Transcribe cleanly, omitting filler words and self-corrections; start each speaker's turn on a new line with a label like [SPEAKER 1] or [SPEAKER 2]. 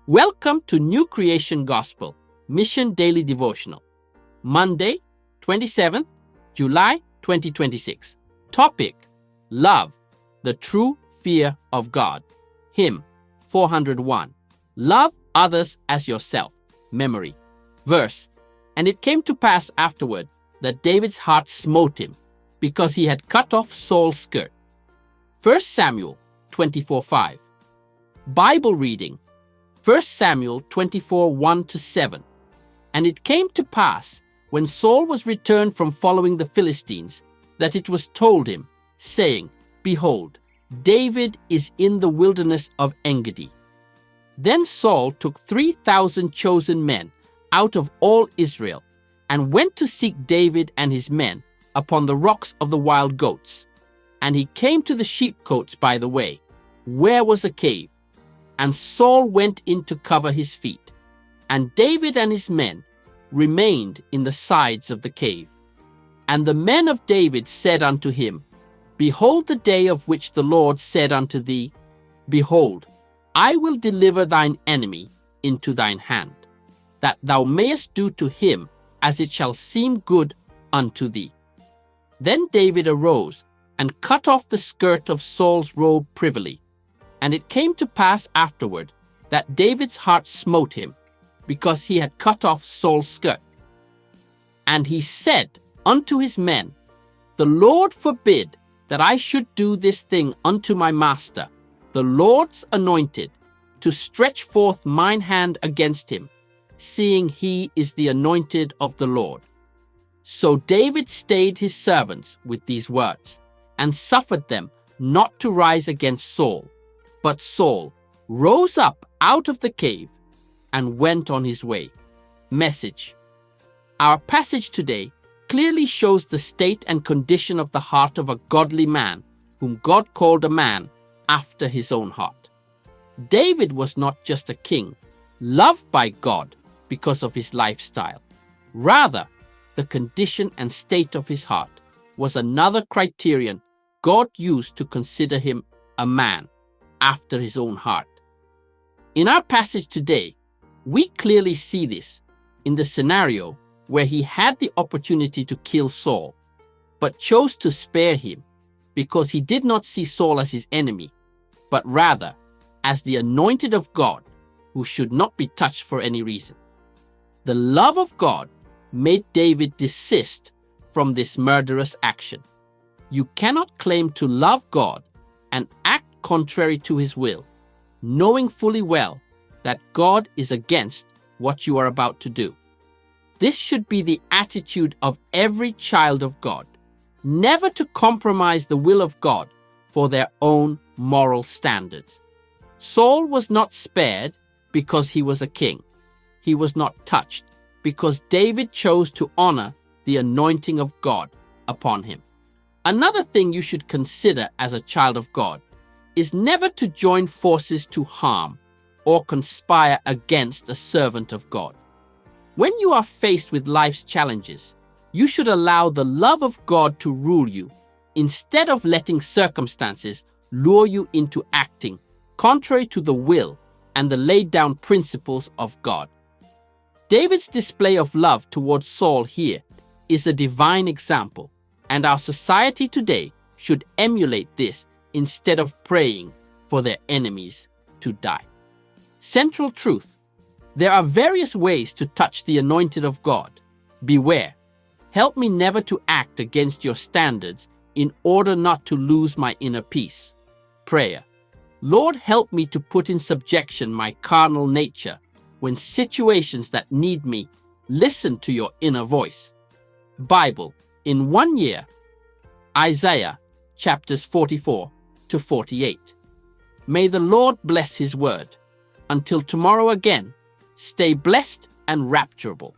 [SPEAKER 1] Welcome to New Creation Gospel Mission Daily Devotional, Monday, 27th July 2026. Topic: Love, the true fear of God. Hymn 401. Love others as yourself. Memory. Verse: And it came to pass afterward that David's heart smote him, because he had cut off Saul's skirt. 1 Samuel 24:5. Bible reading: 1 Samuel 24, 1-7. And it came to pass, when Saul was returned from following the Philistines, that it was told him, saying, Behold, David is in the wilderness of Engedi. Then Saul took 3,000 chosen men out of all Israel, and went to seek David and his men upon the rocks of the wild goats. And he came to the sheepcotes by the way, where was a cave. And Saul went in to cover his feet, and David and his men remained in the sides of the cave. And the men of David said unto him, Behold the day of which the Lord said unto thee, Behold, I will deliver thine enemy into thine hand, that thou mayest do to him as it shall seem good unto thee. Then David arose and cut off the skirt of Saul's robe privily. And it came to pass afterward that David's heart smote him, because he had cut off Saul's skirt. And he said unto his men, The Lord forbid that I should do this thing unto my master, the Lord's anointed, to stretch forth mine hand against him, seeing he is the anointed of the Lord. So David stayed his servants with these words, and suffered them not to rise against Saul. But Saul rose up out of the cave and went on his way. Message: Our passage today clearly shows the state and condition of the heart of a godly man, whom God called a man after his own heart. David was not just a king, loved by God because of his lifestyle. Rather, the condition and state of his heart was another criterion God used to consider him a man after his own heart. In our passage today, we clearly see this in the scenario where he had the opportunity to kill Saul, but chose to spare him because he did not see Saul as his enemy, but rather as the anointed of God who should not be touched for any reason. The love of God made David desist from this murderous action. You cannot claim to love God and act contrary to his will, knowing fully well that God is against what you are about to do. This should be the attitude of every child of God, never to compromise the will of God for their own moral standards. Saul was not spared because he was a king. He was not touched because David chose to honor the anointing of God upon him. Another thing you should consider as a child of God is never to join forces to harm or conspire against a servant of God. When you are faced with life's challenges, you should allow the love of God to rule you, instead of letting circumstances lure you into acting contrary to the will and the laid down principles of God. David's display of love towards Saul here is a divine example, and our society today should emulate this instead of praying for their enemies to die. Central truth: there are various ways to touch the anointed of God. Beware. Help me never to act against your standards in order not to lose my inner peace. Prayer: Lord, help me to put in subjection my carnal nature when situations that need me listen to your inner voice. Bible in 1 year. Isaiah chapters 44-48. May the Lord bless his word. Until tomorrow again, stay blessed and rapturable.